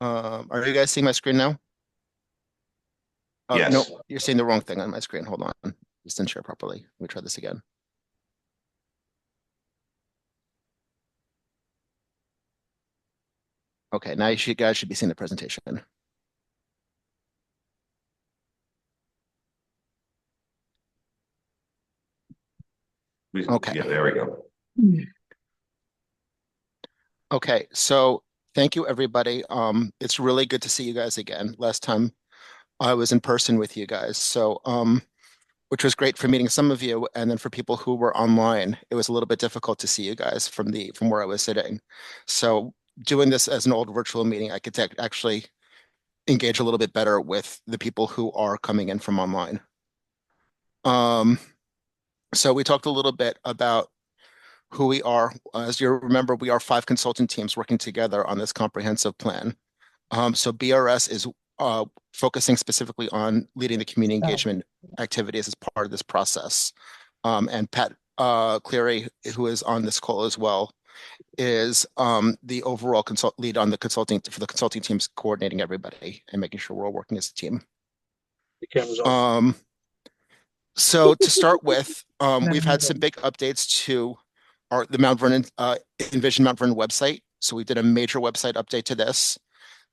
Are you guys seeing my screen now? Oh, no, Yes. you're seeing the wrong thing on my screen. Hold on. Just didn't share properly. Let me try this again. Okay, now guys should be seeing the presentation. Okay. Yeah, there we go. Okay, so thank you everybody. It's really good to see you guys again. Last time I was in person with you guys. Which was great for meeting some of you, and then for people who were online, it was a little bit difficult to see you guys from where I was sitting. So doing this as an old virtual meeting, I could actually engage a little bit better with the people who are coming in from online. Um, so we talked a little bit about who we are. As you remember, we are 5 consultant teams working together on this comprehensive plan. So BRS is focusing specifically on leading the community engagement activities as part of this process. And Pat Cleary, who is on this call as well, is the overall lead on the consulting for the consulting teams, coordinating everybody and making sure we're all working as a team. The camera's on. So to start with, we've had some big updates to the Mount Vernon Envision Mount Vernon website. So we did a major website update to this.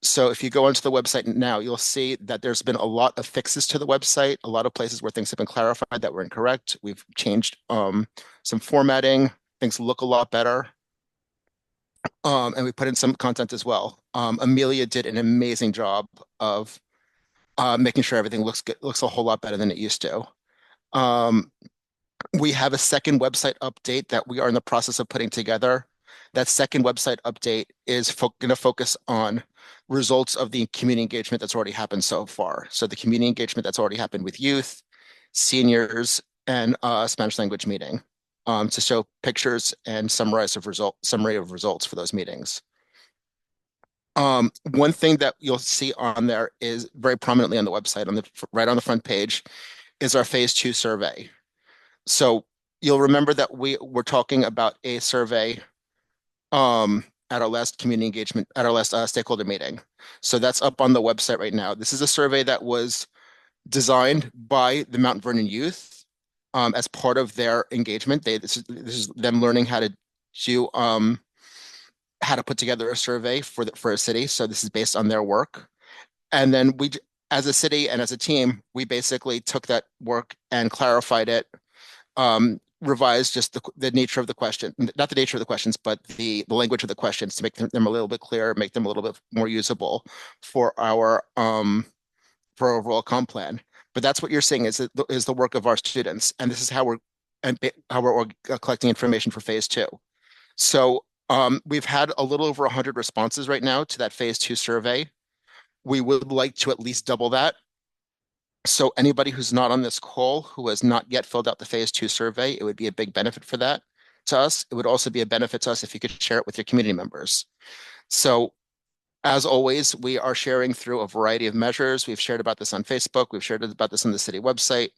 So if you go onto the website now, you'll see that there's been a lot of fixes to the website, a lot of places where things have been clarified that were incorrect. We've changed some formatting, things look a lot better. And we put in some content as well. Amelia did an amazing job of making sure everything looks good, looks a whole lot better than it used to. Um, we have a second website update that we are in the process of putting together. That second website update is going to focus on results of the community engagement that's already happened so far. So the community engagement that's already happened with youth, seniors, and Spanish language meeting, to show pictures and summary of results for those meetings. One thing that you'll see on there is very prominently on the website, right on the front page, is our phase 2 survey. So you'll remember that we were talking about a survey at our last community engagement, at our last stakeholder meeting. So that's up on the website right now. This is a survey that was designed by the Mount Vernon youth as part of their engagement. This is them learning do how to put together a survey for a city. So this is based on their work. And then as a city and as a team, we basically took that work and clarified it, revised just the nature of the question, not the nature of the questions, but the language of the questions to make them a little bit clearer, make them a little bit more usable for our overall comp plan. But that's what you're seeing is the work of our students, and this is how we're collecting information for phase 2. So we've had a little over 100 responses right now to that phase 2 survey. We would like to at least double that. So anybody who's not on this call who has not yet filled out the phase 2 survey, it would be a big benefit for that to us. It would also be a benefit to us if you could share it with your community members. So as always, we are sharing through a variety of measures. We've shared about this on Facebook. We've shared about this on the city website.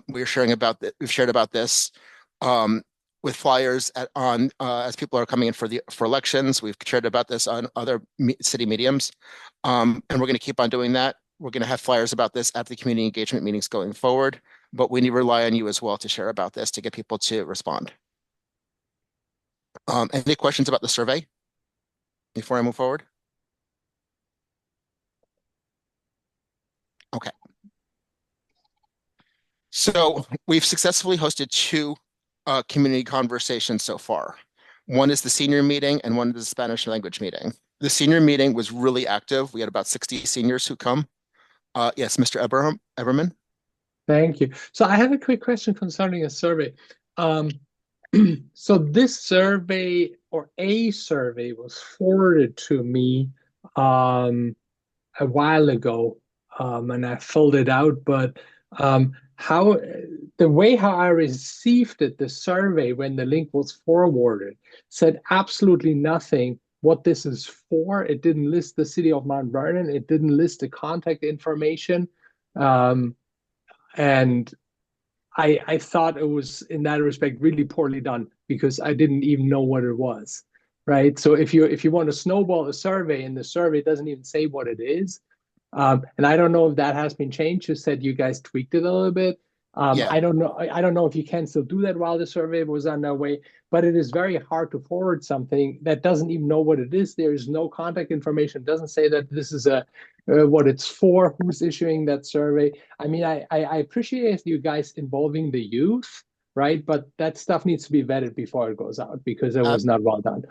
We're sharing about that. We've shared about this with flyers as people are coming in for elections. We've shared about this on other city mediums, and we're going to keep on doing that. We're going to have flyers about this at the community engagement meetings going forward, but we need to rely on you as well to share about this to get people to respond. Any questions about the survey before I move forward? Okay. So we've successfully hosted 2 community conversations so far. One is the senior meeting and one is the Spanish language meeting. The senior meeting was really active. We had about 60 seniors who come. Yes, Mr. Eberman. Thank you. So I have a quick question concerning a survey. Um, so this survey or a survey was forwarded to me a while ago, and I filled it out. But how the way how I received it, the survey when the link was forwarded, said absolutely nothing what this is for. It didn't list the city of Mount Vernon. It didn't list the contact information. And I thought it was in that respect really poorly done because I didn't even know what it was. right? So if you want to snowball a survey and the survey doesn't even say what it is, and I don't know if that has been changed. You said you guys tweaked it a little bit. Yeah, I don't know. I don't know if you can still do that while the survey was on their way, but it is very hard to forward something that doesn't even know what it is. There is no contact information. It doesn't say that this is a what it's for, who's issuing that survey. I mean, I appreciate you guys involving the youth, right? But that stuff needs to be vetted before it goes out because it ab was not well done.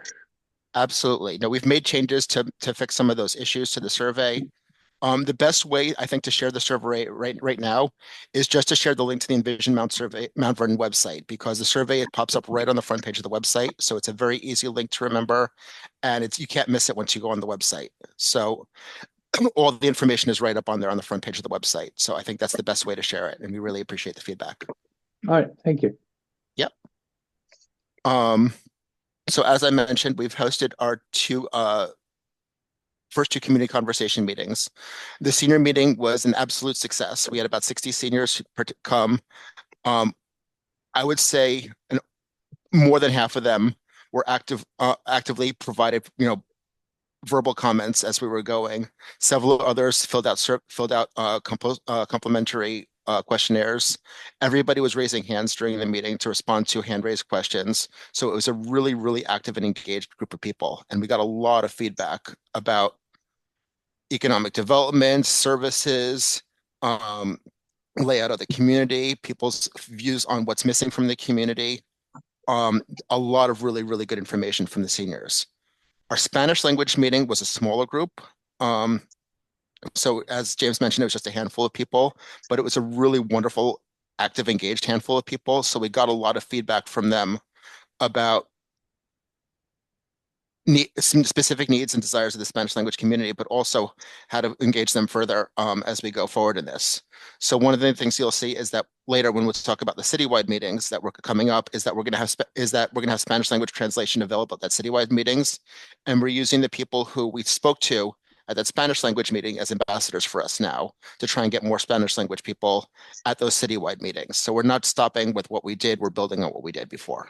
absolutely. No, we've made changes to fix some of those issues to the survey. The best way I think to share the survey right now is just to share the link to the Envision Mount Vernon website, because the survey, it pops up right on the front page of the website. So it's a very easy link to remember, and you can't miss it once you go on the website. So all the information is right up on there on the front page of the website. So I think that's the best way to share it, and we really appreciate the feedback. All right, thank you. Yep. So as I mentioned, we've hosted our first two community conversation meetings. The senior meeting was an absolute success. We had about 60 seniors come. I would say more than half of them were actively provided, verbal comments as we were going. Several others filled out complimentary questionnaires. Everybody was raising hands during the meeting to respond to hand-raised questions. So it was a really, really active and engaged group of people. And we got a lot of feedback about economic development, services, layout of the community, people's views on what's missing from the community. A lot of really, really good information from the seniors. Our Spanish language meeting was a smaller group. So as James mentioned, it was just a handful of people, but it was a really wonderful, active, engaged handful of people. So we got a lot of feedback from them about some specific needs and desires of the Spanish language community, but also how to engage them further as we go forward in this. So one of the things you'll see is that later, when we'll talk about the citywide meetings that were coming up, is that we're going to have Spanish language translation available at that citywide meetings, and we're using the people who we spoke to at that Spanish language meeting as ambassadors for us now to try and get more Spanish language people at those citywide meetings. So we're not stopping with what we did; we're building on what we did before.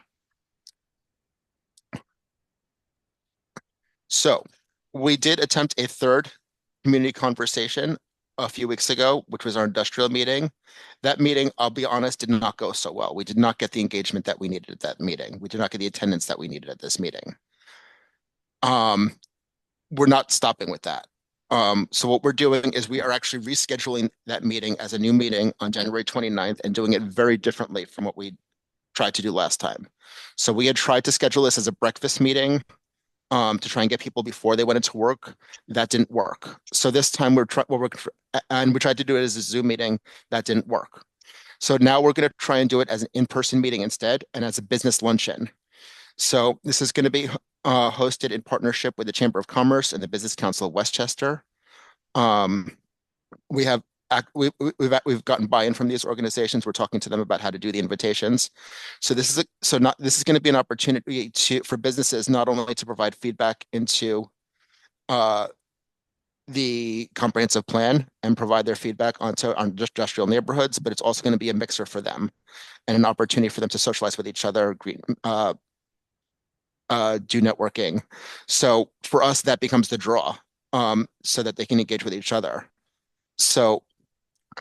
So we did attempt a third community conversation a few weeks ago, which was our industrial meeting. That meeting, I'll be honest, did not go so well. We did not get the engagement that we needed at that meeting. We did not get the attendance that we needed at this meeting. We're not stopping with that. So what we're doing is we are actually rescheduling that meeting as a new meeting on January 29th and doing it very differently from what we tried to do last time. So we had tried to schedule this as a breakfast meeting to try and get people before they went into work. That didn't work. So this time we tried to do it as a Zoom meeting. That didn't work. So now we're going to try and do it as an in-person meeting instead, and as a business luncheon. So this is going to be hosted in partnership with the Chamber of Commerce and the Business Council of Westchester. We've gotten buy-in from these organizations. We're talking to them about how to do the invitations. So this is going to be an opportunity for businesses not only to provide feedback into the comprehensive plan and provide their feedback on industrial neighborhoods, but it's also going to be a mixer for them and an opportunity for them to socialize with each other, do networking. So for us, that becomes the draw, so that they can engage with each other. So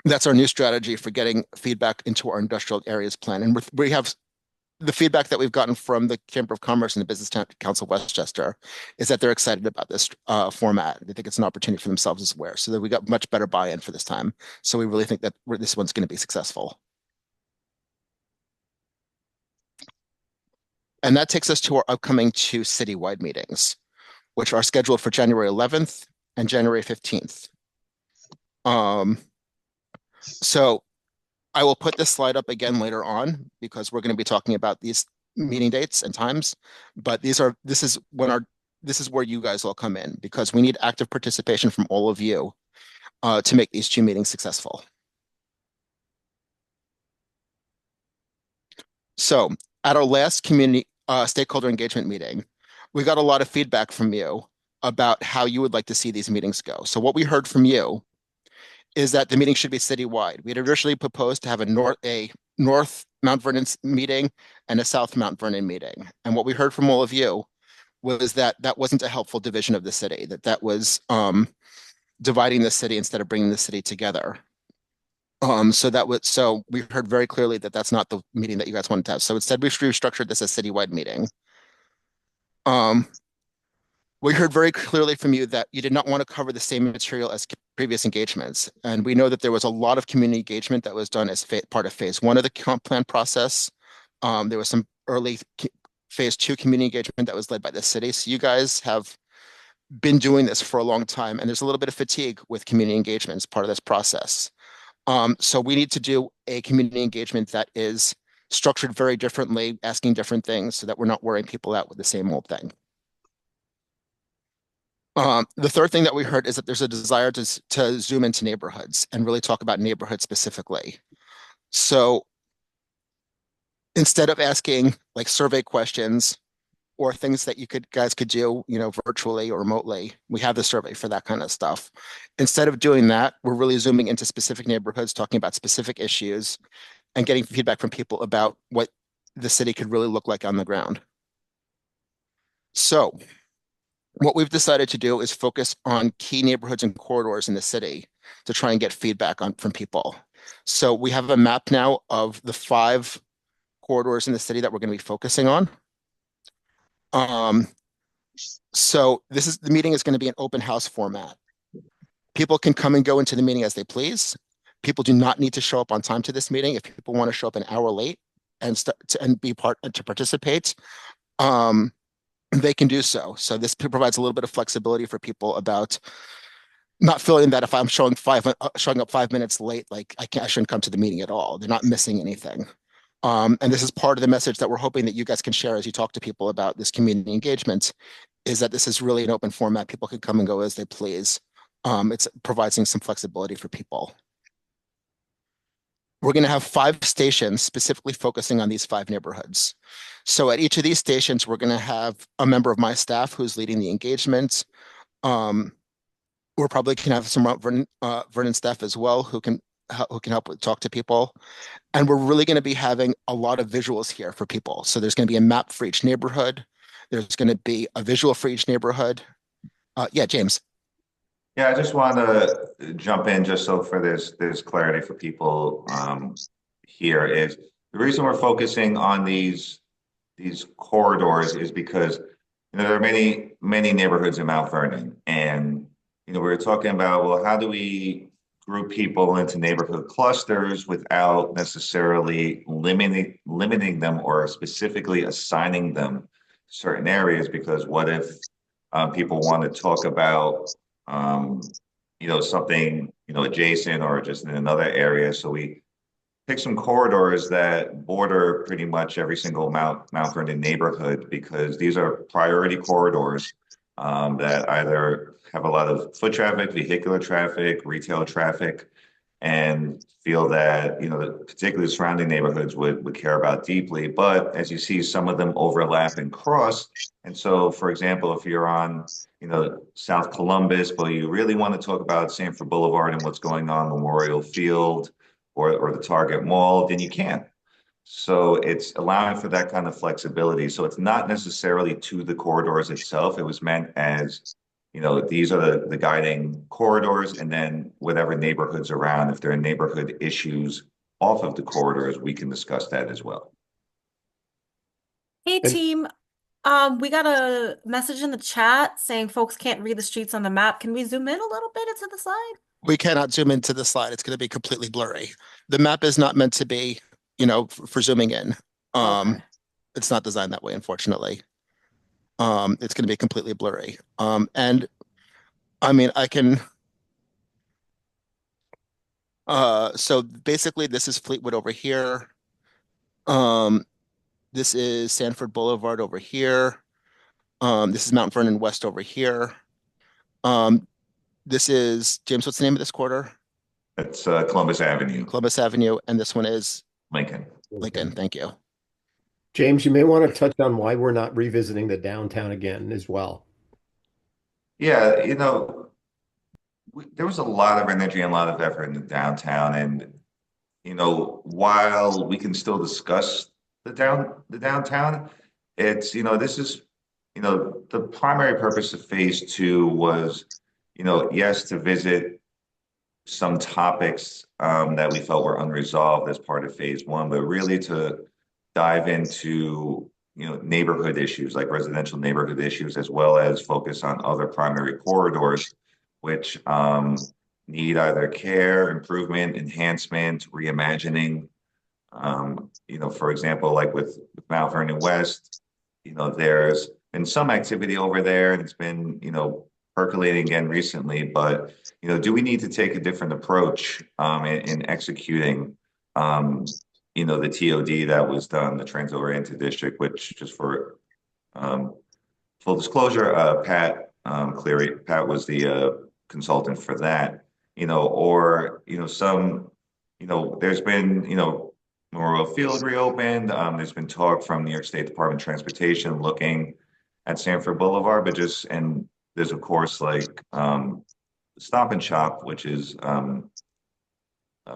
that's our new strategy for getting feedback into our industrial areas plan. And we have the feedback that we've gotten from the Chamber of Commerce and the Business Council of Westchester is that they're excited about this format. They think it's an opportunity for themselves as well. So that we got much better buy-in for this time. So we really think that this one's going to be successful. And that takes us to our upcoming two citywide meetings, which are scheduled for January 11th and January 15th. So I will put this slide up again later on because we're going to be talking about these meeting dates and times, but this is where you guys will come in, because we need active participation from all of you to make these two meetings successful. So at our last community stakeholder engagement meeting, we got a lot of feedback from you about how you would like to see these meetings go. So what we heard from you is that the meeting should be citywide. We had originally proposed to have a North Mount Vernon meeting and a South Mount Vernon meeting. And what we heard from all of you was that that wasn't a helpful division of the city, that was dividing the city instead of bringing the city together. So we heard very clearly that that's not the meeting that you guys wanted to have. So instead, we restructured this as a citywide meeting. Um, we heard very clearly from you that you did not want to cover the same material as previous engagements. And we know that there was a lot of community engagement that was done as part of phase one of the comp plan process. There was some early phase two community engagement that was led by the city. So you guys have been doing this for a long time, and there's a little bit of fatigue with community engagement as part of this process. So we need to do a community engagement that is structured very differently, asking different things so that we're not wearing people out with the same old thing. The third thing that we heard is that there's a desire to zoom into neighborhoods and really talk about neighborhoods specifically. So instead of asking like survey questions or things that guys could do, virtually or remotely, we have the survey for that kind of stuff. Instead of doing that, we're really zooming into specific neighborhoods, talking about specific issues, and getting feedback from people about what the city could really look like on the ground. So what we've decided to do is focus on key neighborhoods and corridors in the city to try and get feedback from people. So we have a map now of the 5 corridors in the city that we're going to be focusing on. So the meeting is going to be an open house format. People can come and go into the meeting as they please. People do not need to show up on time to this meeting. If people want to show up an hour late and participate, they can do so. So this provides a little bit of flexibility for people about not feeling that if I'm showing up 5 minutes late, like I shouldn't come to the meeting at all. They're not missing anything. And this is part of the message that we're hoping that you guys can share as you talk to people about this community engagement, is that this is really an open format. People can come and go as they please. It's providing some flexibility for people. We're going to have 5 stations specifically focusing on these 5 neighborhoods. So at each of these stations, we're going to have a member of my staff who's leading the engagement. We're probably can have some Vernon staff as well who can help talk to people. And we're really going to be having a lot of visuals here for people. So there's going to be a map for each neighborhood. There's going to be a visual for each neighborhood. Yeah, James. Yeah, I just want to jump in just so for there's clarity for people here is the reason we're focusing on these corridors is because there are many neighborhoods in Mount Vernon, and we were talking about, well, how do we group people into neighborhood clusters without necessarily limiting them or specifically assigning them certain areas? Because what if people want to talk about something, adjacent or just in another area. So we pick some corridors that border pretty much every single Mount Vernon neighborhood, because these are priority corridors that either have a lot of foot traffic, vehicular traffic, retail traffic, and feel that, particularly the surrounding neighborhoods would care about deeply. But as you see, some of them overlap and cross. And so, for example, if you're on, South Columbus, but you really want to talk about Sanford Boulevard and what's going on Memorial Field or the Target Mall, then you can. So it's allowing for that kind of flexibility. So it's not necessarily to the corridors itself. It was meant as, these are the guiding corridors, and then whatever neighborhoods around, if there are neighborhood issues off of the corridors, we can discuss that as well. Hey team, we got a message in the chat saying folks can't read the streets on the map. Can we zoom in a little bit into the slide? We cannot zoom into the slide. It's going to be completely blurry. The map is not meant to be, for zooming in. Okay. It's not designed that way, unfortunately. It's going to be completely blurry. And I mean, I can. So basically, this is Fleetwood over here. This is Sanford Boulevard over here. This is Mount Vernon West over here. This is, James, what's the name of this quarter? It's Columbus Avenue. Columbus Avenue, and this one is Lincoln. Lincoln, thank you. James, you may want to touch on why we're not revisiting the downtown again as well. Yeah, there was a lot of energy and a lot of effort in the downtown, and while we can still discuss the downtown, it's this is the primary purpose of phase two was, yes, to visit some topics that we felt were unresolved as part of phase one, but really to dive into, neighborhood issues like residential neighborhood issues, as well as focus on other primary corridors, which need either care, improvement, enhancement, reimagining. For example, like with Mount Vernon West, there's been some activity over there and it's been, percolating again recently, but, do we need to take a different approach in executing, the TOD that was done, the Trans-Oriented District, which just for full disclosure, Pat Cleary, Pat was the consultant for that, there's been, Memorial Field reopened. There's been talk from New York State Department of Transportation looking at Sanford Boulevard, and there's of course like Stop and Shop, which is a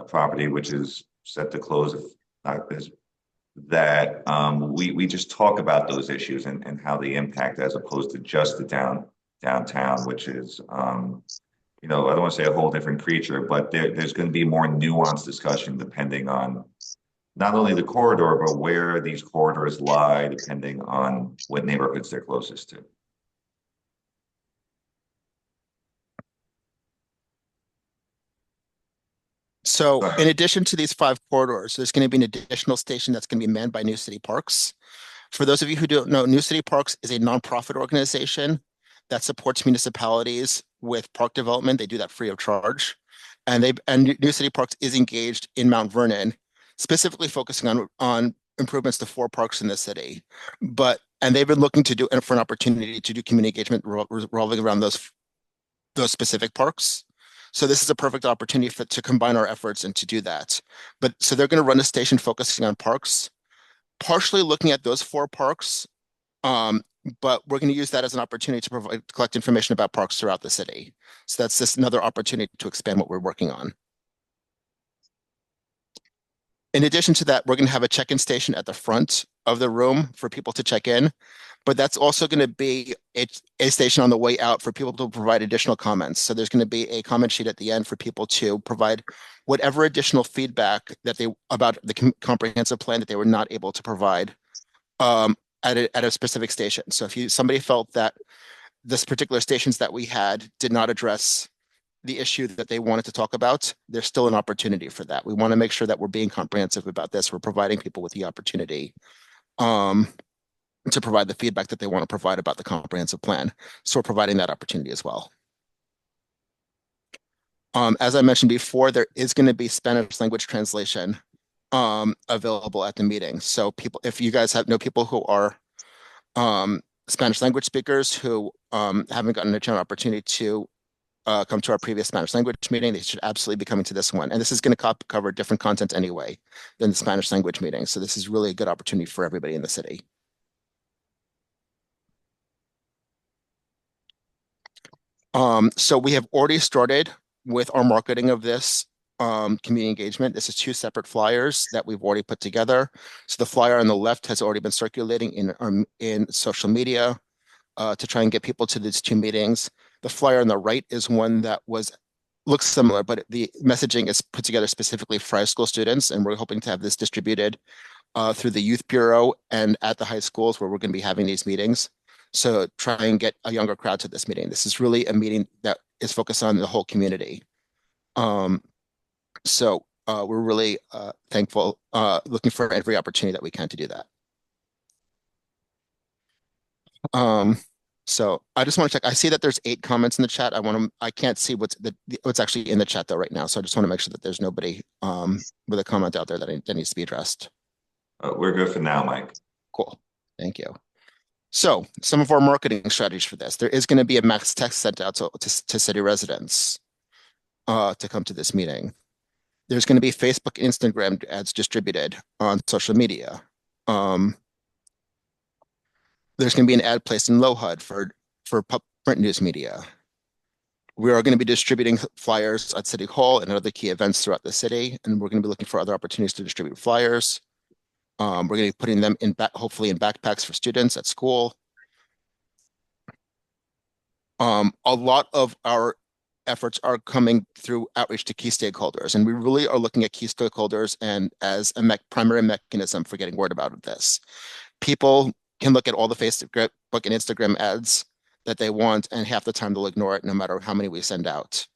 property which is set to close if not this that we just talk about those issues and how they impact as opposed to just the downtown, which is I don't want to say a whole different creature, but there's going to be more nuanced discussion depending on not only the corridor, but where these corridors lie, depending on what neighborhoods they're closest to. So in addition to these 5 corridors, there's going to be an additional station that's going to be manned by New City Parks. For those of you who don't know, New City Parks is a nonprofit organization that supports municipalities with park development. They do that free of charge. And New City Parks is engaged in Mount Vernon, specifically focusing on improvements to 4 parks in the city. And they've been looking for an opportunity to do community engagement revolving around those specific parks. So this is a perfect opportunity to combine our efforts and to do that. So they're going to run a station focusing on parks, partially looking at those 4 parks, but we're going to use that as an opportunity to collect information about parks throughout the city. So that's just another opportunity to expand what we're working on. In addition to that, we're going to have a check-in station at the front of the room for people to check in, but that's also going to be a station on the way out for people to provide additional comments. So there's going to be a comment sheet at the end for people to provide whatever additional feedback about the comprehensive plan that they were not able to provide at a specific station. So if somebody felt that this particular stations that we had did not address the issue that they wanted to talk about, there's still an opportunity for that. We want to make sure that we're being comprehensive about this. We're providing people with the opportunity to provide the feedback that they want to provide about the comprehensive plan. So we're providing that opportunity as well. As I mentioned before, there is going to be Spanish language translation available at the meeting. So if you guys know people who are Spanish language speakers who haven't gotten a general opportunity to come to our previous Spanish language meeting, they should absolutely be coming to this one. And this is going to cover different content anyway than the Spanish language meeting. So this is really a good opportunity for everybody in the city. So we have already started with our marketing of this community engagement. This is 2 separate flyers that we've already put together. So the flyer on the left has already been circulating in social media to try and get people to these 2 meetings. The flyer on the right is one that looks similar, but the messaging is put together specifically for high school students, and we're hoping to have this distributed through the Youth Bureau and at the high schools where we're going to be having these meetings. So try and get a younger crowd to this meeting. This is really a meeting that is focused on the whole community. So we're really thankful, looking for every opportunity that we can to do that. So I just want to check. I see that there's 8 comments in the chat. I can't see what's actually in the chat though right now. So I just want to make sure that there's nobody with a comment out there that needs to be addressed. We're good for now, Mike. Cool. Thank you. So some of our marketing strategies for this. There is going to be a max text sent out to city residents to come to this meeting. There's going to be Facebook and Instagram ads distributed on social media. There's going to be an ad placed in LoHUD for print news media. We are going to be distributing flyers at City Hall and other key events throughout the city, and we're going to be looking for other opportunities to distribute flyers. We're going to be putting them hopefully in backpacks for students at school. A lot of our efforts are coming through outreach to key stakeholders, and we really are looking at key stakeholders and as a primary mechanism for getting word about this. People can look at all the Facebook and Instagram ads that they want, and half the time they'll ignore it no matter how many we send out.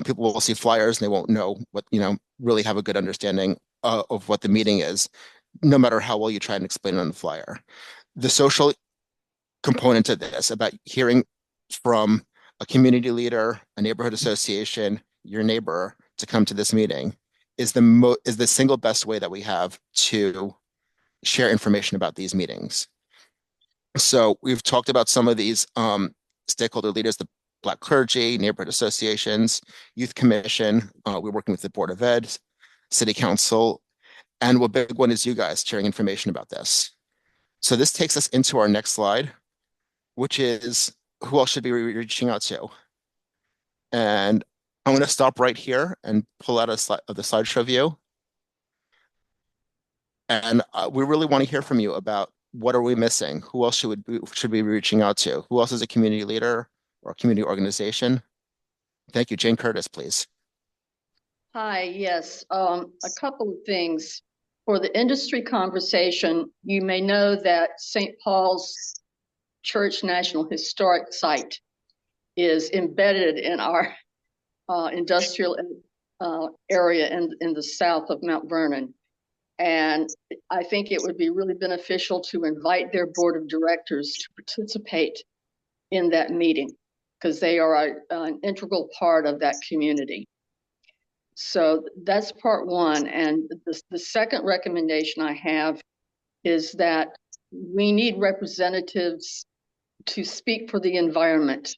People will see flyers and they won't know what, really have a good understanding of what the meeting is, no matter how well you try and explain it on the flyer. The social component to this, about hearing from a community leader, a neighborhood association, your neighbor to come to this meeting, is the single best way that we have to share information about these meetings. So we've talked about some of these stakeholder leaders, the Black clergy, neighborhood associations, youth commission. We're working with the Board of Ed, City Council, and what big one is you guys sharing information about this. So this takes us into our next slide, which is who else should be reaching out to. And I'm going to stop right here and pull out a slide of the slideshow view. And we really want to hear from you about what are we missing? Who else should we be reaching out to? Who else is a community leader or a community organization? Thank you. Jane Curtis, please. Hi, yes. A couple of things. For the industry conversation, you may know that St. Paul's Church National Historic Site is embedded in our industrial area in the south of Mount Vernon. And I think it would be really beneficial to invite their board of directors to participate in that meeting, because they are an integral part of that community. So that's part one. And the second recommendation I have is that we need representatives to speak for the environment.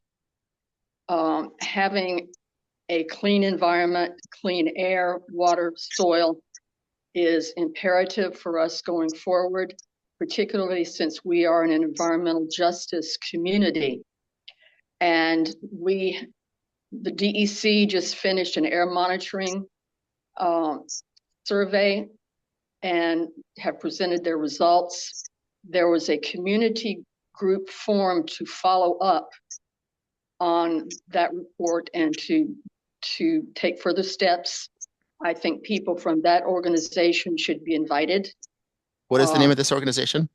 Having a clean environment, clean air, water, soil is imperative for us going forward, particularly since we are in an environmental justice community. And the DEC just finished an air monitoring survey and have presented their results. There was a community group formed to follow up on that report and to take further steps. I think people from that organization should be invited. What is the name of this organization?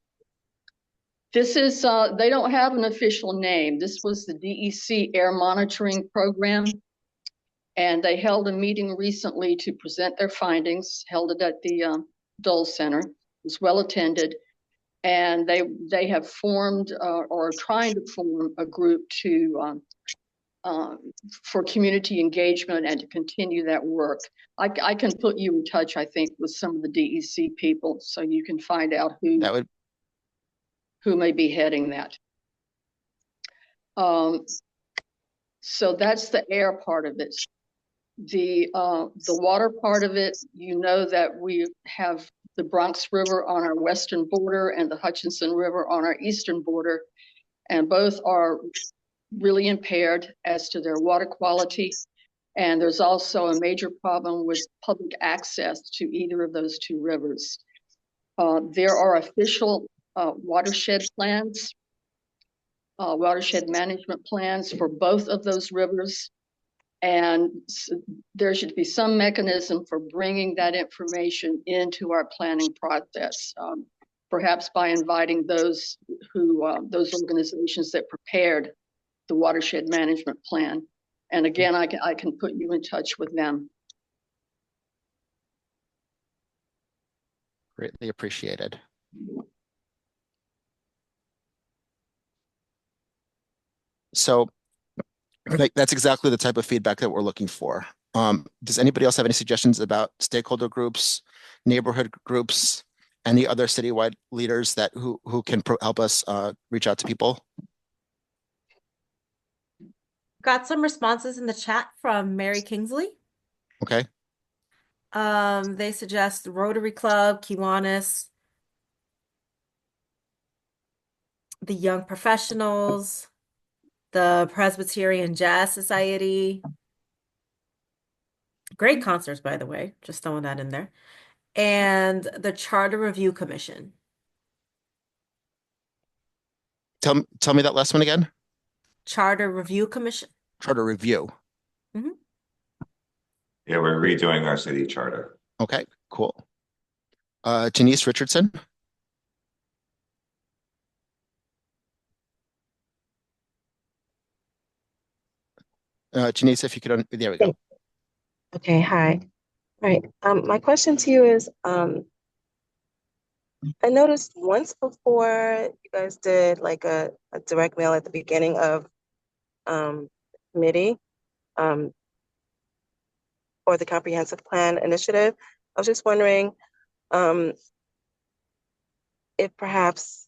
This is, they don't have an official name. This was the DEC Air Monitoring Program. And they held a meeting recently to present their findings, held it at the Dole Center. It was well attended. And they have formed or are trying to form a group for community engagement and to continue that work. I can put you in touch, I think, with some of the DEC people so you can find out who may be heading that. So that's the air part of it. The water part of it, you know that we have the Bronx River on our western border and the Hutchinson River on our eastern border, and both are really impaired as to their water quality. And there's also a major problem with public access to either of those two rivers. There are official watershed plans, watershed management plans for both of those rivers. And there should be some mechanism for bringing that information into our planning process, perhaps by inviting those organizations that prepared the watershed management plan. And again, I can put you in touch with them. Greatly appreciated. So that's exactly the type of feedback that we're looking for. Does anybody else have any suggestions about stakeholder groups, neighborhood groups, any other citywide leaders that who can help us reach out to people? Got some responses in the chat from Mary Kingsley. Okay. They suggest Rotary Club, Kiwanis, the Young Professionals, the Presbyterian Jazz Society. Great concerts, by the way, just throwing that in there. And the Charter Review Commission. Tell me that last one again. Charter Review Commission. Charter review. Yeah, we're redoing our city charter. Okay, cool. Janice Richardson. Janice, if you could, there we go. Okay, hi. All right. My question to you is, I noticed once before you guys did like a direct mail at the beginning of committee or the comprehensive plan initiative. I was just wondering if perhaps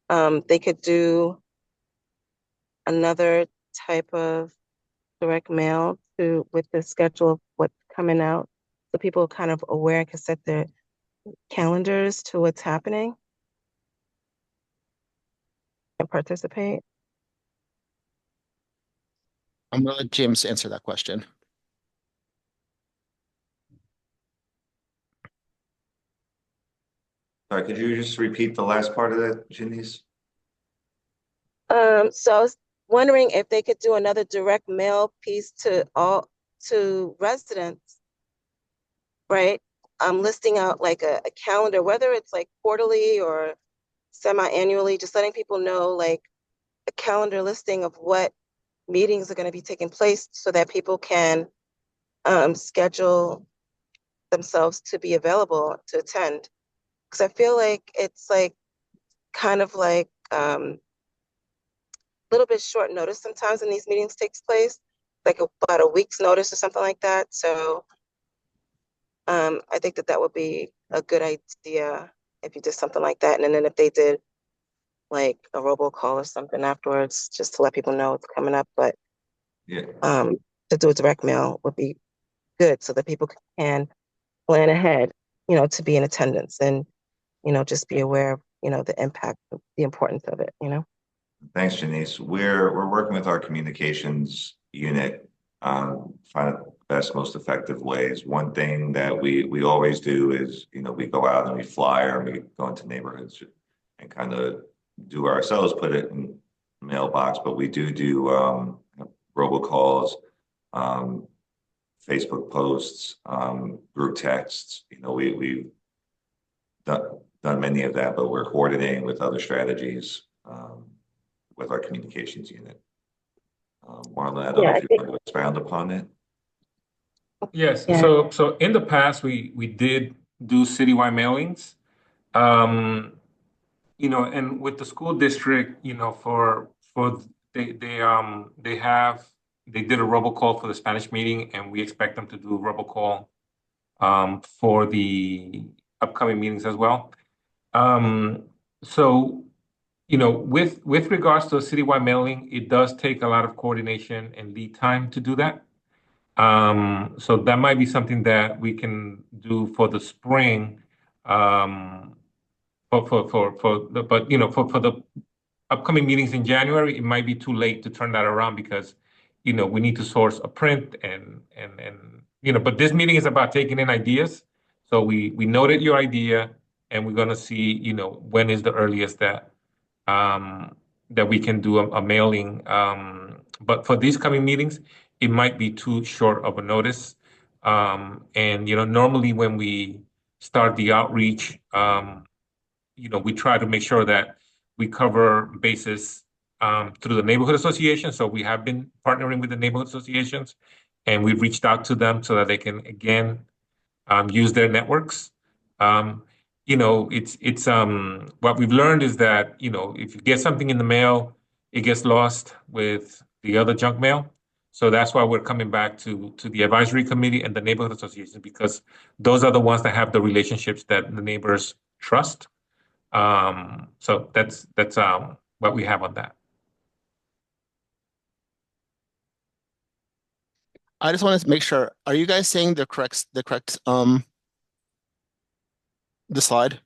they could do another type of direct mail with the schedule of what's coming out, so people are kind of aware and can set their calendars to what's happening and participate. I'm gonna let James answer that question. Sorry, could you just repeat the last part of that, Janice? So I was wondering if they could do another direct mail piece to residents, right? Listing out like a calendar, whether it's like quarterly or semi-annually, just letting people know like a calendar listing of what meetings are going to be taking place so that people can schedule themselves to be available to attend. Because I feel like it's like kind of like little bit short notice sometimes when these meetings takes place, like about a week's notice or something like that. So I think that would be a good idea if you did something like that. And then if they did like a robocall or something afterwards, just to let people know it's coming up. But Yeah. to do a direct mail would be good so that people can plan ahead, to be in attendance and, just be aware of, the impact, the importance of it, Thanks, Janice. We're working with our communications unit find the best, most effective ways. One thing that we always do is, we go out and we flyer and we go into neighborhoods and kind of do ourselves, put it in the mailbox, but we do robocalls, Facebook posts, group texts. We've done many of that, but we're coordinating with other strategies with our communications unit. Marlon, I don't know if you want to expound upon it. Yes. Yeah. So in the past, we did do citywide mailings. And with the school district, they did a robocall for the Spanish meeting, and we expect them to do a robocall for the upcoming meetings as well. So, with regards to a citywide mailing, it does take a lot of coordination and lead time to do that. So that might be something that we can do for the spring. But for the upcoming meetings in January, it might be too late to turn that around because, we need to source a print and but this meeting is about taking in ideas. So we noted your idea and we're gonna see, when is the earliest that we can do a mailing. But for these coming meetings, it might be too short of a notice. And normally when we start the outreach, we try to make sure that we cover bases through the neighborhood association. So we have been partnering with the neighborhood associations, and we've reached out to them so that they can again use their networks. It's what we've learned is that if you get something in the mail, it gets lost with the other junk mail. So that's why we're coming back to the advisory committee and the neighborhood association, because those are the ones that have the relationships that the neighbors trust. So that's what we have on that. I just wanted to make sure, are you guys saying the correct the slide?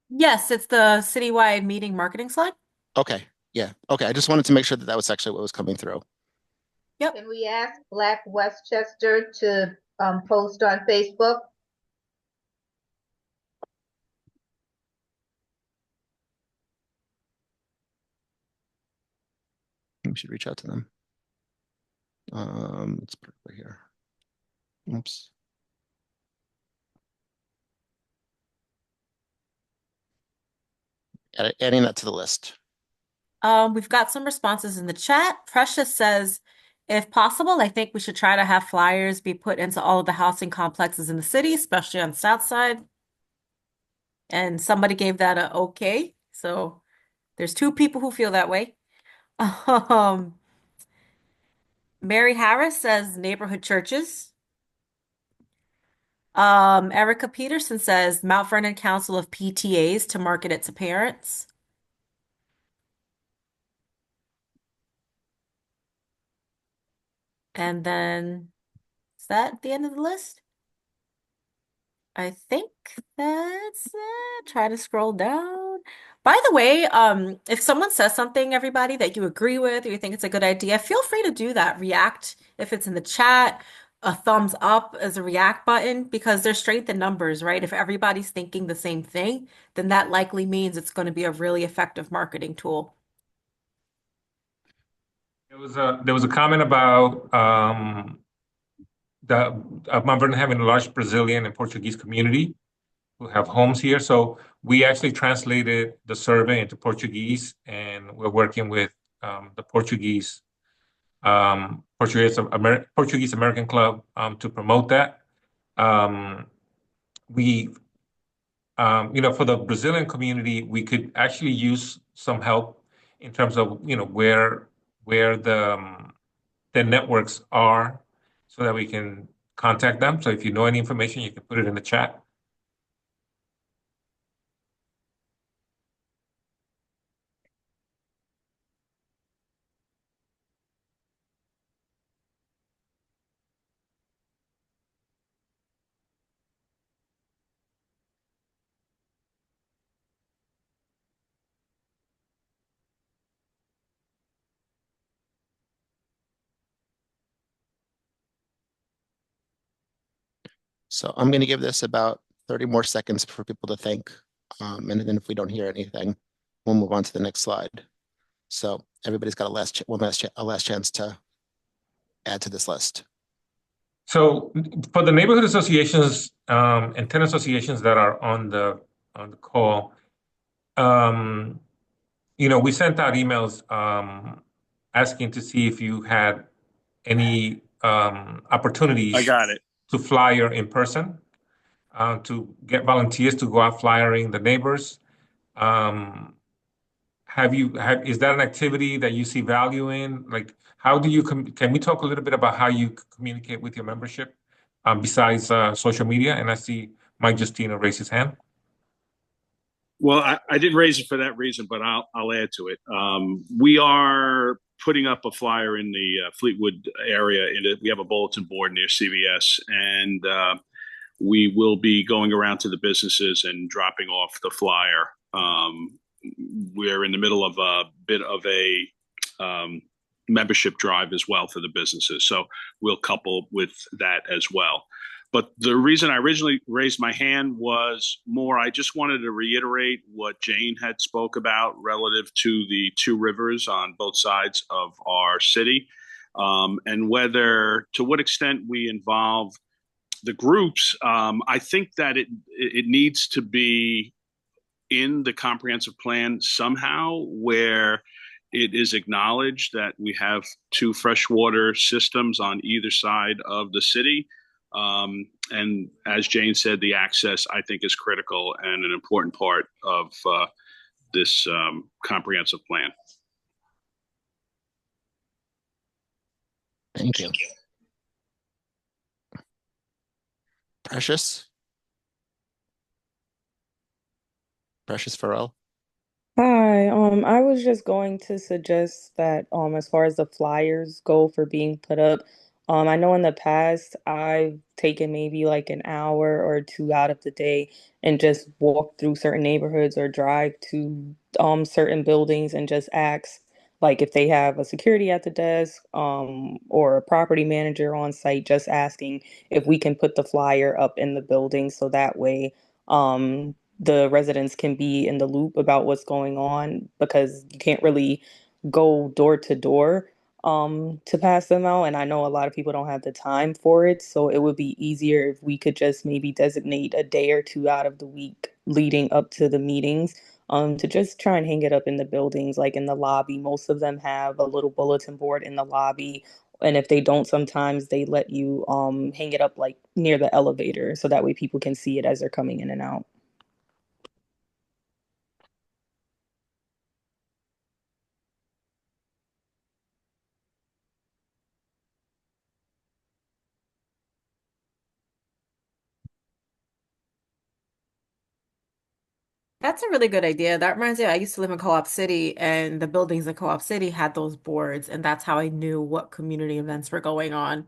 Yes, it's the citywide meeting marketing slide. Okay, yeah. Okay, I just wanted to make sure that was actually what was coming through. Yep. Can we ask Black Westchester to post on Facebook? should reach out to them. Let's put it over here. Oops. Adding that to the list. We've got some responses in the chat. Precious says, if possible, I think we should try to have flyers be put into all of the housing complexes in the city, especially on the south side. And somebody gave that a okay. So there's two people who feel that way. Mary Harris says neighborhood churches. Erica Peterson says Mount Vernon Council of PTAs to market it to parents. And then, is that the end of the list? I think that's it. Try to scroll down. By the way, if someone says something, everybody, that you agree with or you think it's a good idea, feel free to do that. React if it's in the chat, a thumbs up as a react button, because there's strength in numbers, right? If everybody's thinking the same thing, then that likely means it's going to be a really effective marketing tool. There was a comment about Mount Vernon having a large Brazilian and Portuguese community who have homes here. So we actually translated the survey into Portuguese, and we're working with the Portuguese American Club to promote that. For the Brazilian community, we could actually use some help in terms of where the networks are, so that we can contact them. So if you know any information, you can put it in the chat. So I'm going to give this about 30 more seconds for people to think. And then if we don't hear anything, we'll move on to the next slide. So everybody's got a last chance to add to this list. So for the neighborhood associations and tenant associations that are on the call, we sent out emails asking to see if you had any opportunities. I got it. To flyer in person, to get volunteers to go out flyering the neighbors. Is that an activity that you see value in? Like, how do you can we talk a little bit about how you communicate with your membership besides social media? And I see Mike Justino raise his hand. Well, I didn't raise it for that reason, but I'll add to it. We are putting up a flyer in the Fleetwood area. We have a bulletin board near CVS, and we will be going around to the businesses and dropping off the flyer. We're in the middle of a bit of a membership drive as well for the businesses, so we'll couple with that as well. But the reason I originally raised my hand was more, I just wanted to reiterate what Jane had spoke about relative to the two rivers on both sides of our city, and to what extent we involve the groups. I think that it needs to be in the comprehensive plan somehow, where it is acknowledged that we have two freshwater systems on either side of the city. And as Jane said, the access, I think, is critical and an important part of this comprehensive plan. Thank you. Precious Farrell. Hi, I was just going to suggest that as far as the flyers go for being put up, I know in the past I've taken maybe like an hour or two out of the day and just walk through certain neighborhoods or drive to certain buildings and just ask like if they have a security at the desk or a property manager on site, just asking if we can put the flyer up in the building so that way the residents can be in the loop about what's going on, because you can't really go door to door to pass them out. And I know a lot of people don't have the time for it. So it would be easier if we could just maybe designate a day or two out of the week leading up to the meetings, to just try and hang it up in the buildings, like in the lobby. Most of them have a little bulletin board in the lobby. And if they don't, sometimes they let you hang it up like near the elevator so that way people can see it as they're coming in and out. That's a really good idea. That reminds me, I used to live in Co-op City, and the buildings in Co-op City had those boards, and that's how I knew what community events were going on.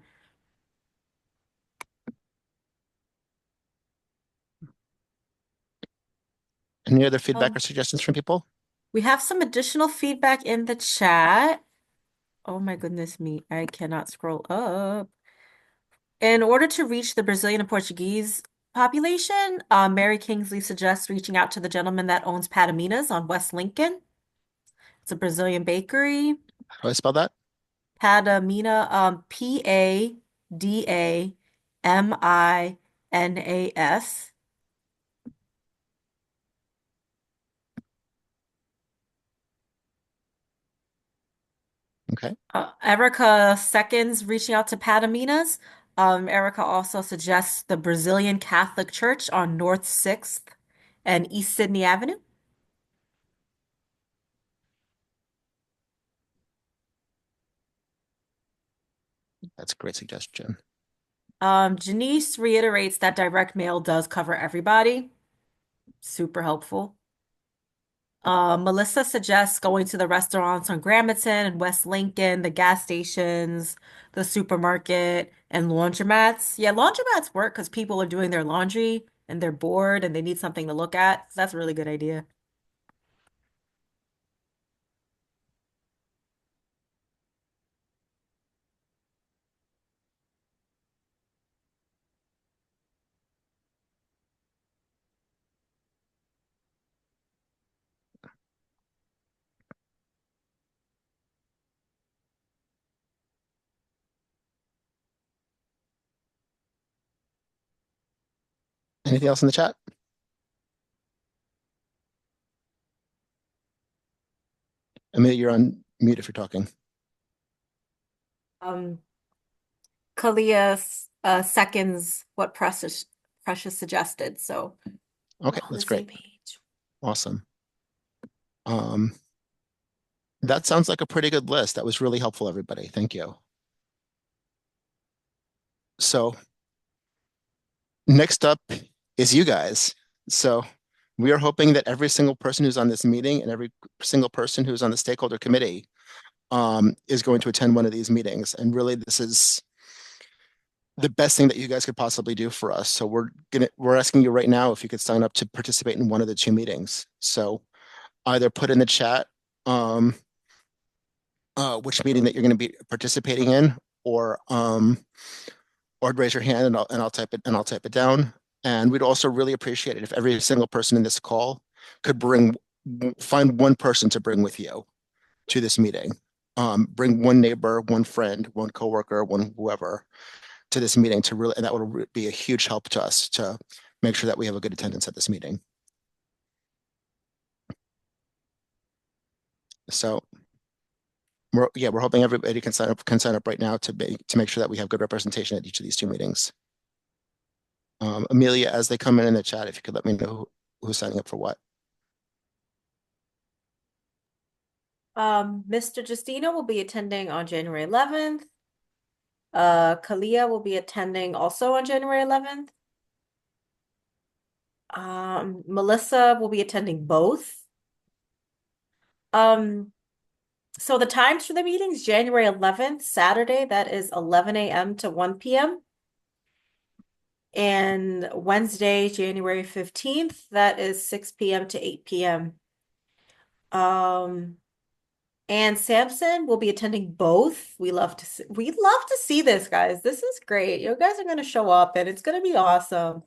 Any other feedback Oh. or suggestions from people? We have some additional feedback in the chat. Oh my goodness me, I cannot scroll up. In order to reach the Brazilian and Portuguese population, Mary Kingsley suggests reaching out to the gentleman that owns Padamina's on West Lincoln. It's a Brazilian bakery. How do I spell that? Padamina, P-A-D-A-M-I-N-A-S. Okay. Erica seconds reaching out to Padamina's. Erica also suggests the Brazilian Catholic Church on North 6th and East Sydney Avenue. That's a great suggestion. Janice reiterates that direct mail does cover everybody. Super helpful. Melissa suggests going to the restaurants on Gramerton and West Lincoln, the gas stations, the supermarket, and laundromats. Yeah, laundromats work because people are doing their laundry and they're bored and they need something to look at. So that's a really good idea. Anything else in the chat? Amelia, you're on mute if you're talking. Kalia seconds what Precious suggested. So Okay, on the that's same great. page. Awesome. That sounds like a pretty good list. That was really helpful, everybody. Thank you. So next up is you guys. So we are hoping that every single person who's on this meeting and every single person who's on the stakeholder committee is going to attend one of these meetings. And really, this is the best thing that you guys could possibly do for us. So we're asking you right now if you could sign up to participate in one of the two meetings. So either put in the chat which meeting that you're going to be participating in, or raise your hand and I'll type it down. And we'd also really appreciate it if every single person in this call could find one person to bring with you to this meeting. Bring one neighbor, one friend, one coworker, one whoever to this meeting and that would be a huge help to us to make sure that we have a good attendance at this meeting. So we're hoping everybody can sign up right now to make sure that we have good representation at each of these two meetings. Amelia, as they come in the chat, if you could let me know who's signing up for what. Mr. Justino will be attending on January 11th. Kalia will be attending also on January 11th. Melissa will be attending both. So the times for the meetings, January 11th, Saturday, that is 11 a.m. to 1 p.m. And Wednesday, January 15th, that is 6 p.m. to 8 p.m. And Samson will be attending both. We'd love to see this, guys. This is great. You guys are going to show up and it's going to be awesome.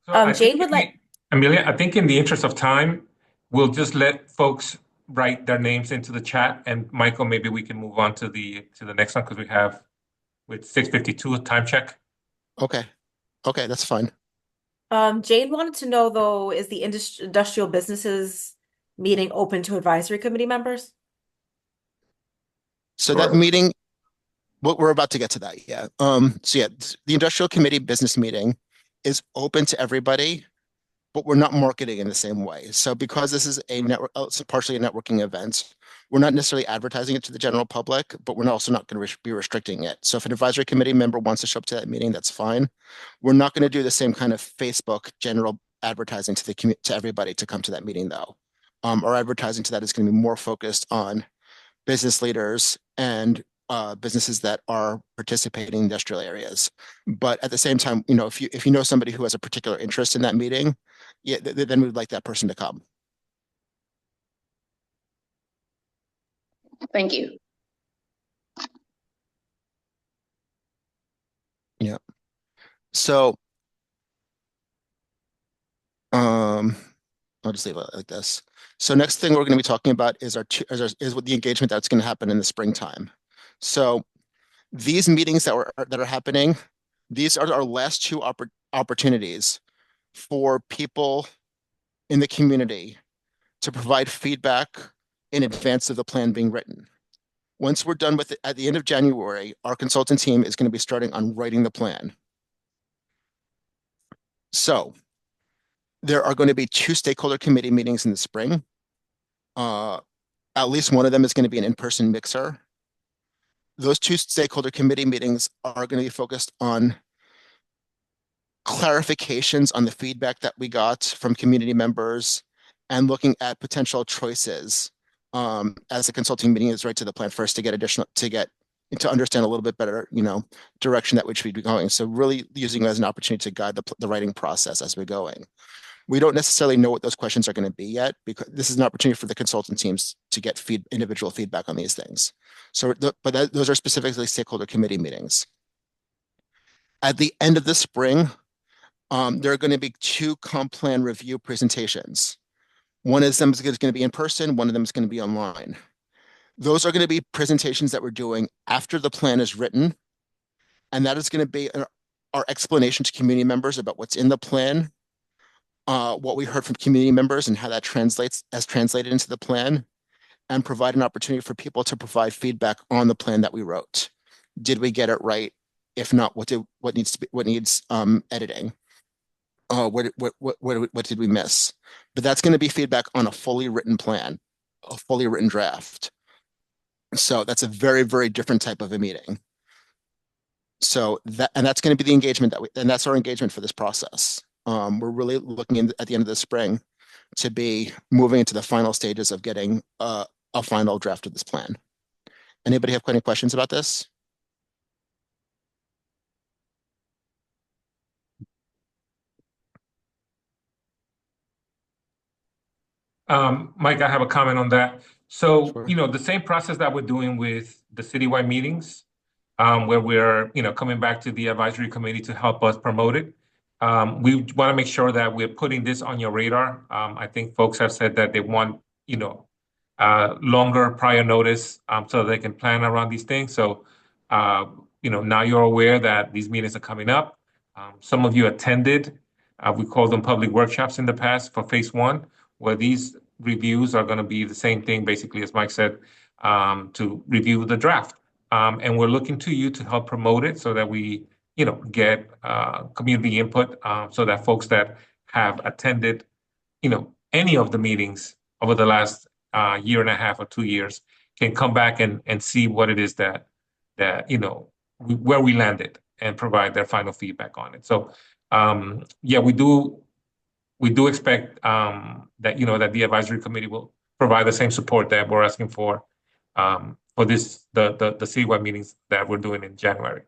So Jane would like. Amelia, I think in the interest of time, we'll just let folks write their names into the chat. And Michael, maybe we can move on to the next one because we have with 6:52 a time check. Okay. Okay, that's fine. Jane wanted to know though, is the industrial businesses meeting open to advisory committee members? So that Sure. meeting, we're about to get to that. Yeah. So yeah, the industrial committee business meeting is open to everybody, but we're not marketing in the same way. So because this is a network, it's partially a networking event, we're not necessarily advertising it to the general public, but we're also not going to be restricting it. So if an advisory committee member wants to show up to that meeting, that's fine. We're not going to do the same kind of Facebook general advertising to to everybody to come to that meeting though. Our advertising to that is going to be more focused on business leaders and businesses that are participating in industrial areas. But at the same time, if you know somebody who has a particular interest in that meeting, yeah, then we'd like that person to come. Thank you. Yeah. So, I'll just leave it like this. So next thing we're going to be talking about is what the engagement that's going to happen in the springtime. So these meetings that are happening, these are our last two opportunities for people in the community to provide feedback in advance of the plan being written. Once we're done with it at the end of January, our consultant team is going to be starting on writing the plan. So there are going to be 2 stakeholder committee meetings in the spring. At least one of them is going to be an in-person mixer. Those 2 stakeholder committee meetings are going to be focused on clarifications on the feedback that we got from community members and looking at potential choices as the consulting meeting is right to the plan first to understand a little bit better, direction that we should be going. So really using it as an opportunity to guide the writing process as we're going. We don't necessarily know what those questions are going to be yet, because this is an opportunity for the consultant teams to get individual feedback on these things. So, those are specifically stakeholder committee meetings. At the end of the spring, there are going to be 2 comp plan review presentations. One of them is going to be in person, one of them is going to be online. Those are going to be presentations that we're doing after the plan is written, and that is going to be our explanation to community members about what's in the plan, what we heard from community members and how that translated into the plan, and provide an opportunity for people to provide feedback on the plan that we wrote. Did we get it right? If not, what needs editing? What did we miss? But that's going to be feedback on a fully written plan, a fully written draft. So that's a very, very different type of a meeting. So that's going to be the engagement and that's our engagement for this process. We're really looking at the end of the spring to be moving into the final stages of getting a final draft of this plan. Anybody have any questions about this? Mike, I have a comment on that. So, Sure. the same process that we're doing with the citywide meetings, where we're, coming back to the advisory committee to help us promote it. We want to make sure that we're putting this on your radar. I think folks have said that they want, longer prior notice so they can plan around these things. So, now you're aware that these meetings are coming up. Some of you attended, we called them public workshops in the past for phase 1, where these reviews are going to be the same thing, basically, as Mike said, to review the draft. And we're looking to you to help promote it so that we, get community input so that folks that have attended, any of the meetings over the last year and a half or 2 years can come back and see what it is that where we landed and provide their final feedback on it. So, yeah, we do expect that that the advisory committee will provide the same support that we're asking for this the citywide meetings that we're doing in January.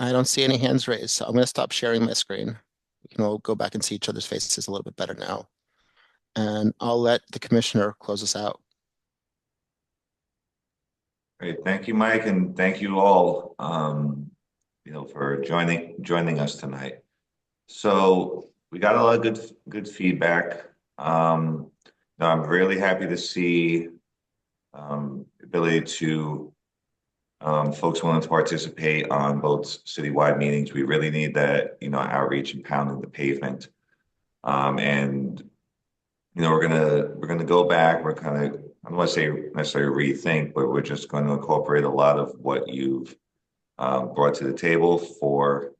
I don't see any hands raised, so I'm going to stop sharing my screen. can all go back and see each other's faces a little bit better now. And I'll let the commissioner close us out. Great, thank you, Mike, and thank you all, for joining us tonight. So we got a lot of good feedback. I'm really happy to see ability to folks willing to participate on both citywide meetings. We really need that, outreach and pounding the pavement. And we're gonna go back. We're kind of, I don't want to say necessarily rethink, but we're just going to incorporate a lot of what you've brought to the table for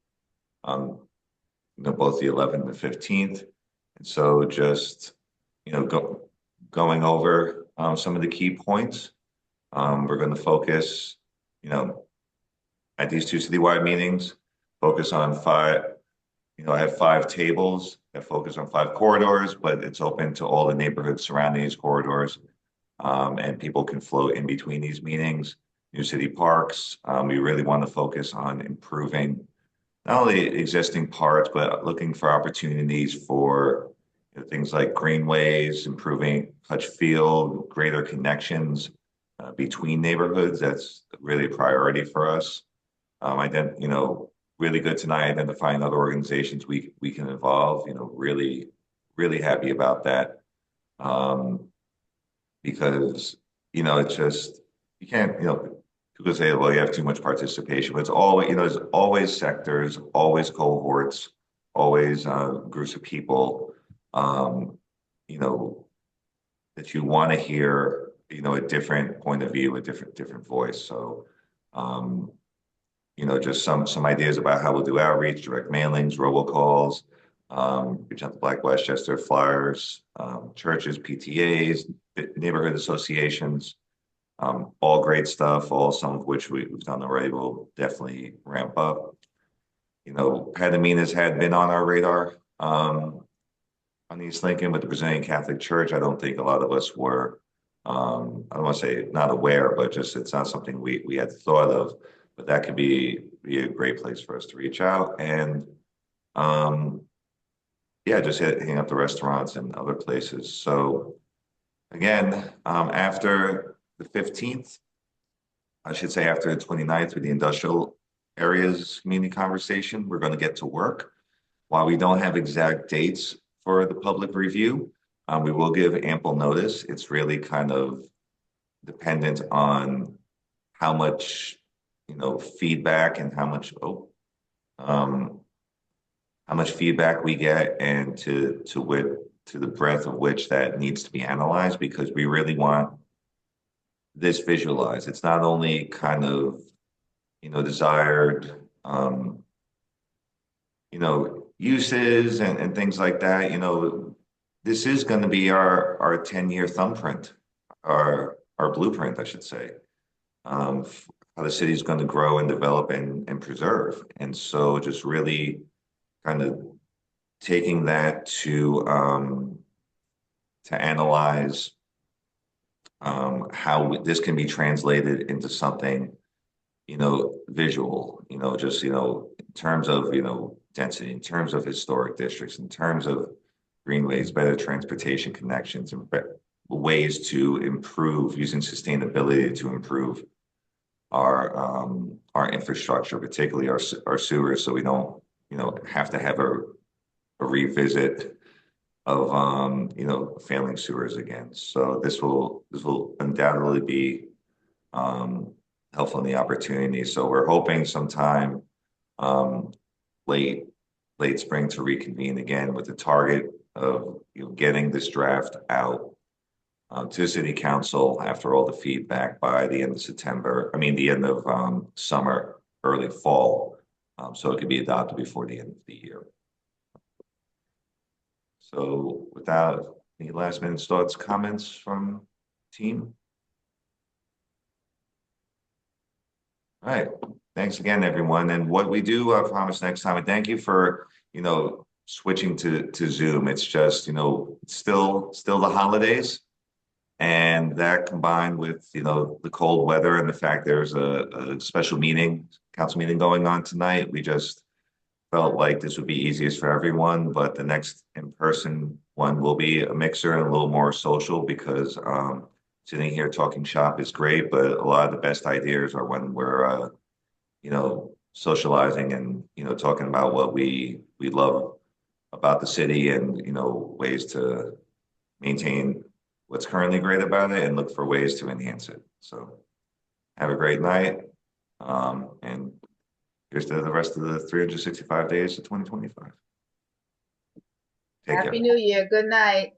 both the 11th and the 15th. And so just going over some of the key points. We're going to focus, at these two citywide meetings, focus on five. I have 5 tables that focus on 5 corridors, but it's open to all the neighborhoods surrounding these corridors. And people can float in between these meetings. New city parks. We really want to focus on improving not only existing parts, but looking for opportunities for things like greenways, improving touch field, greater connections between neighborhoods. That's really a priority for us. Really good tonight identifying other organizations we can involve. Really, really happy about that. Because it's just, you can't, people say, well, you have too much participation, but it's always, there's always sectors, always cohorts, always groups of people, that you want to hear, a different point of view, a different voice. So, just some ideas about how we'll do outreach, direct mailings, robocalls, reach out to Black Westchester, flyers, churches, PTAs, neighborhood associations, all great stuff, some of which we've done already. We'll definitely ramp up. Padamines had been on our radar on East Lincoln with the Brazilian Catholic Church. I don't think a lot of us were, I don't want to say not aware, but just it's not something we had thought of. But that could be a great place for us to reach out and just hitting up the restaurants and other places. So again, after the 15th, I should say after the 29th with the industrial areas community conversation, we're going to get to work. While we don't have exact dates for the public review, we will give ample notice. It's really kind of dependent on how much feedback and how much feedback we get and to the breadth of which that needs to be analyzed, because we really want this visualized. It's not only kind of desired uses and things like that. This is going to be our 10-year thumbprint, our blueprint, I should say. How the city is going to grow and develop and preserve. And so just really kind of taking that to analyze how this can be translated into something, visual, in terms of, density, in terms of historic districts, in terms of greenways, better transportation connections, and ways to improve using sustainability to improve our infrastructure, particularly our sewers, so we don't have to have a revisit of failing sewers again. So this will undoubtedly be helpful in the opportunity. So we're hoping sometime late spring to reconvene again with the target of getting this draft out to City Council after all the feedback by the end of September. The end of summer, early fall, so it could be adopted before the end of the year. So without any last minute thoughts, comments from team? All right. Thanks again, everyone. And what we do, I promise next time, and thank you for, switching to Zoom. It's just, it's still the holidays. And that combined with, the cold weather and the fact there's a special council meeting going on tonight, we just felt like this would be easiest for everyone, but the next in-person one will be a mixer and a little more social because sitting here talking shop is great, but a lot of the best ideas are when we're socializing and talking about what we love about the city and ways to maintain what's currently great about it and look for ways to enhance it. So have a great night. And here's to the rest of the 365 days of 2025. Take care. Happy New Year. Good night.